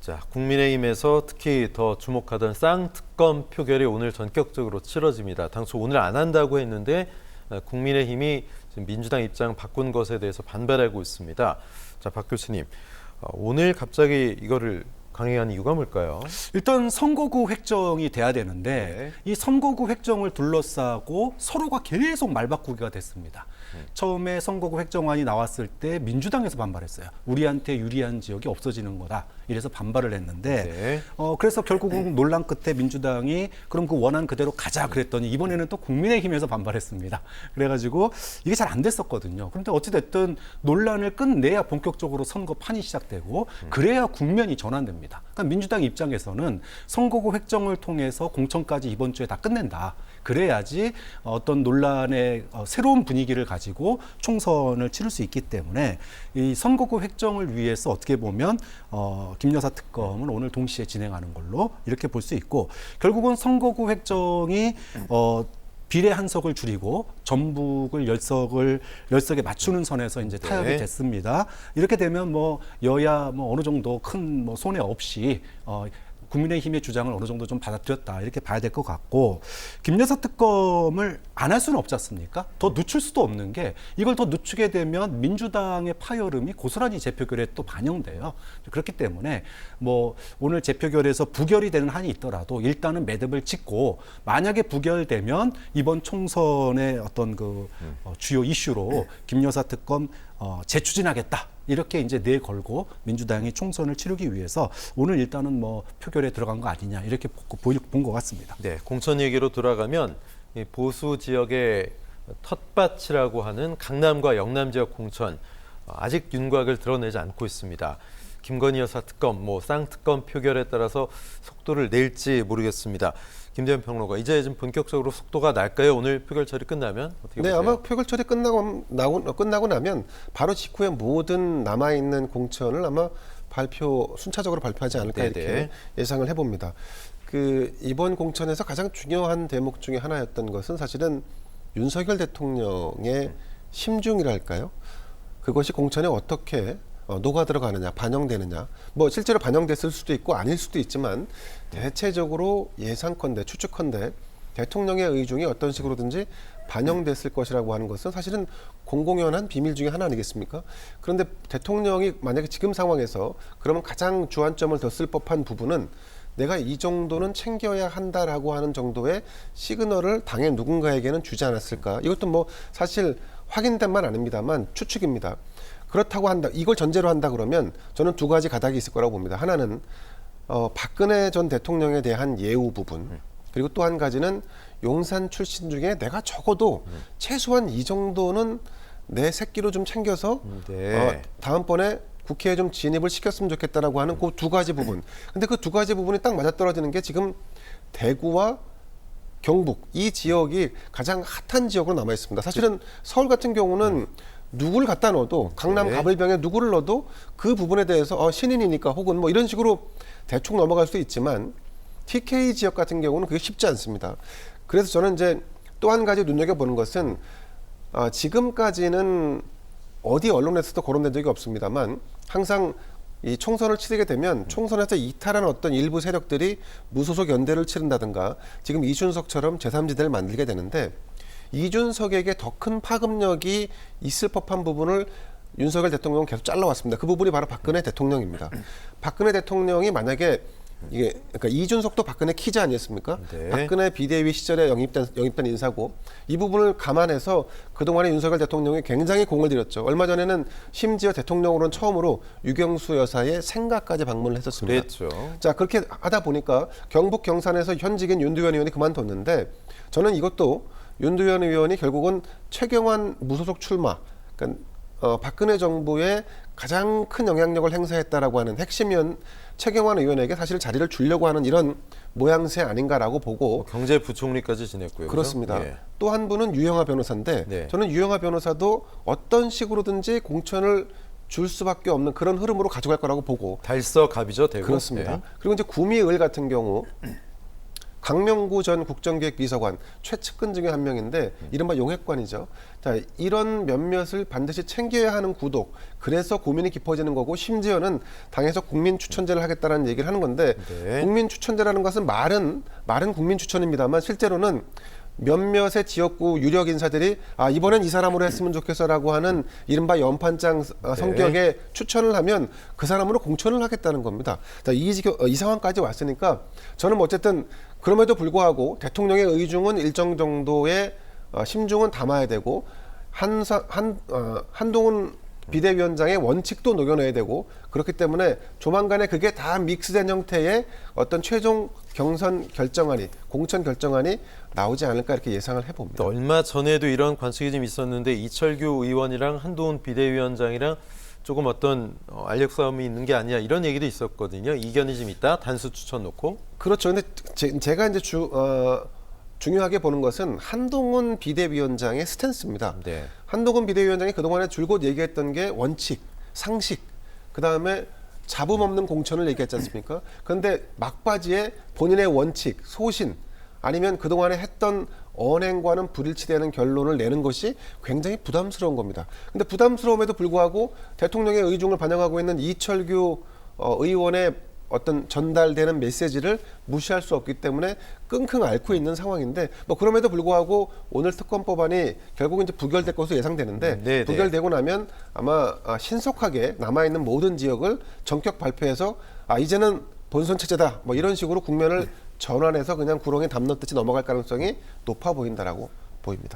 자, 국민의힘에서 특히 더 주목하던 쌍특검 표결이 오늘 전격적으로 치러집니다. 당초 오늘 안 한다고 했는데 국민의힘이 지금 민주당 입장 바꾼 것에 대해서 반발하고 있습니다. 자, 박 교수님, 오늘 갑자기 이거를 강행한 이유가 뭘까요? 일단 선거구 획정이 돼야 되는데 이 선거구 획정을 둘러싸고 서로가 계속 말바꾸기가 됐습니다. 처음에 선거구 획정안이 나왔을 때 민주당에서 반발했어요. 우리한테 유리한 지역이 없어지는 거다. 이래서 반발을 했는데 그래서 결국은 논란 끝에 민주당이 그럼 그 원안 그대로 가자 그랬더니 이번에는 또 국민의힘에서 반발했습니다. 그래가지고 이게 잘 안 됐었거든요. 그런데 어찌됐든 논란을 끝내야 본격적으로 선거판이 시작되고 그래야 국면이 전환됩니다. 그러니까 민주당 입장에서는 선거구 획정을 통해서 공천까지 이번 주에 다 끝낸다. 그래야지 어떤 논란의 새로운 분위기를 가지고 총선을 치를 수 있기 때문에 이 선거구 획정을 위해서 어떻게 보면 김 여사 특검을 오늘 동시에 진행하는 걸로 이렇게 볼 수 있고 결국은 선거구 획정이 비례 한 석을 줄이고 전북을 10석에 맞추는 선에서 이제 타협이 됐습니다. 이렇게 되면 뭐 여야 뭐 어느 정도 큰 뭐 손해 없이 국민의힘의 주장을 어느 정도 좀 받아들였다 이렇게 봐야 될 것 같고 김 여사 특검을 안 할 수는 없지 않습니까? 더 늦출 수도 없는 게 이걸 더 늦추게 되면 민주당의 파열음이 고스란히 재표결에 또 반영돼요. 그렇기 때문에 뭐 오늘 재표결에서 부결이 되는 한이 있더라도 일단은 매듭을 짓고 만약에 부결되면 이번 총선의 어떤 그 주요 이슈로 김 여사 특검 재추진하겠다. 이렇게 이제 내걸고 민주당이 총선을 치르기 위해서 오늘 일단은 뭐 표결에 들어간 거 아니냐 이렇게 본 것 같습니다. 네, 공천 얘기로 돌아가면 이 보수 지역의 텃밭이라고 하는 강남과 영남 지역 공천 아직 윤곽을 드러내지 않고 있습니다. 김건희 여사 특검, 뭐 쌍특검 표결에 따라서 속도를 낼지 모르겠습니다. 김재현 평론가, 이제 좀 본격적으로 속도가 날까요? 오늘 표결 처리 끝나면 어떻게 보세요? 아마 표결 처리 끝나고 나면 바로 직후에 모든 남아 있는 공천을 아마 순차적으로 발표하지 않을까 이렇게 예상을 해봅니다. 이번 공천에서 가장 중요한 대목 중에 하나였던 것은 사실은 윤석열 대통령의 심중이랄까요? 그것이 공천에 어떻게 녹아 들어가느냐, 반영되느냐. 뭐 실제로 반영됐을 수도 있고 아닐 수도 있지만 대체적으로 예상컨대, 추측컨대 대통령의 의중이 어떤 식으로든지 반영됐을 것이라고 하는 것은 사실은 공공연한 비밀 중에 하나 아니겠습니까? 그런데 대통령이 만약에 지금 상황에서 그러면 가장 주안점을 더 쓸 법한 부분은 내가 이 정도는 챙겨야 한다라고 하는 정도의 시그널을 당의 누군가에게는 주지 않았을까? 이것도 뭐 사실 확인된 만 아닙니다만 추측입니다. 그렇다고 한다. 이걸 전제로 한다 그러면 저는 두 가지 가닥이 있을 거라고 봅니다. 하나는 박근혜 전 대통령에 대한 예우 부분. 그리고 또 한 가지는 용산 출신 중에 내가 적어도 최소한 이 정도는 내 새끼로 좀 챙겨서 다음번에 국회에 좀 진입을 시켰으면 좋겠다라고 하는 그 두 가지 부분. 근데 그 두 가지 부분이 딱 맞아떨어지는 게 지금 대구와 경북 이 지역이 가장 핫한 지역으로 남아 있습니다. 사실은 서울 같은 경우는 누구를 갖다 넣어도 강남 가불병에 누구를 넣어도 그 부분에 대해서 신인이니까 혹은 뭐 이런 식으로 대충 넘어갈 수도 있지만 TK 지역 같은 경우는 그게 쉽지 않습니다. 그래서 저는 이제 또 한 가지 눈여겨보는 것은 지금까지는 어디 언론에서도 거론된 적이 없습니다만 항상 이 총선을 치르게 되면 총선에서 이탈한 어떤 일부 세력들이 무소속 연대를 치른다든가 지금 이준석처럼 제3지대를 만들게 되는데 이준석에게 더 큰 파급력이 있을 법한 부분을 윤석열 대통령은 계속 잘라왔습니다. 그 부분이 바로 박근혜 대통령입니다. 박근혜 대통령이 만약에 그러니까 이준석도 박근혜 키즈 아니었습니까? 박근혜 비대위 시절에 영입된 인사고 이 부분을 감안해서 그동안에 윤석열 대통령이 굉장히 공을 들였죠. 얼마 전에는 심지어 대통령으로는 처음으로 유경수 여사의 생가까지 방문을 했었습니다. 그랬죠. 자, 그렇게 하다 보니까 경북 경산에서 현직인 윤두현 의원이 그만뒀는데 저는 이것도 윤두현 의원이 결국은 최경환 무소속 출마, 그러니까 박근혜 정부의 가장 큰 영향력을 행사했다라고 하는 핵심이었 최경환 의원에게 사실 자리를 주려고 하는 이런 모양새 아닌가라고 보고 경제부총리까지 지냈고요. 그렇습니다. 예. 또 한 분은 유영하 변호사인데 저는 유영하 변호사도 어떤 식으로든지 공천을 줄 수밖에 없는 그런 흐름으로 가져갈 거라고 보고 달서갑이죠, 대구. 그렇습니다. 그리고 이제 구미을 같은 경우 강명구 전 국정기획비서관 최측근 중에 한 명인데 이른바 용핵관이죠. 자, 이런 몇몇을 반드시 챙겨야 하는 구독. 그래서 고민이 깊어지는 거고 심지어는 당에서 국민 추천제를 하겠다는 얘기를 하는 건데 네. 국민 추천제라는 것은 말은 국민 추천입니다만 실제로는 몇몇의 지역구 유력 인사들이 이번엔 이 사람으로 했으면 좋겠어라고 하는 이른바 연판장 성격의 추천을 하면 그 사람으로 공천을 하겠다는 겁니다. 자, 이 상황까지 왔으니까 저는 뭐 어쨌든 그럼에도 불구하고 대통령의 의중은 일정 정도의 심중은 담아야 되고 한동훈 비대위원장의 원칙도 녹여내야 되고 그렇기 때문에 조만간에 그게 다 믹스된 형태의 어떤 최종 경선 결정안이 공천 결정안이 나오지 않을까 이렇게 예상을 해봅니다. 얼마 전에도 이런 관측이 좀 있었는데 이철규 의원이랑 한동훈 비대위원장이랑 조금 어떤 알력 싸움이 있는 게 아니야 이런 얘기도 있었거든요. 이견이 좀 있다. 단수 추천 놓고. 그렇죠. 근데 제가 이제 중요하게 보는 것은 한동훈 비대위원장의 스탠스입니다. 네. 한동훈 비대위원장이 그동안에 줄곧 얘기했던 게 원칙, 상식, 그다음에 잡음 없는 공천을 얘기했지 않습니까? 그런데 막바지에 본인의 원칙, 소신 아니면 그동안에 했던 언행과는 불일치되는 결론을 내는 것이 굉장히 부담스러운 겁니다. 근데 부담스러움에도 불구하고 대통령의 의중을 반영하고 있는 이철규 의원의 어떤 전달되는 메시지를 무시할 수 없기 때문에 끙끙 앓고 있는 상황인데 뭐 그럼에도 불구하고 오늘 특검 법안이 결국 이제 부결될 것으로 예상되는데 네, 부결되고 나면 아마 신속하게 남아있는 모든 지역을 전격 발표해서 이제는 본선 체제다 뭐 이런 식으로 국면을 전환해서 그냥 구렁에 담 넣듯이 넘어갈 가능성이 높아 보인다라고 보입니다.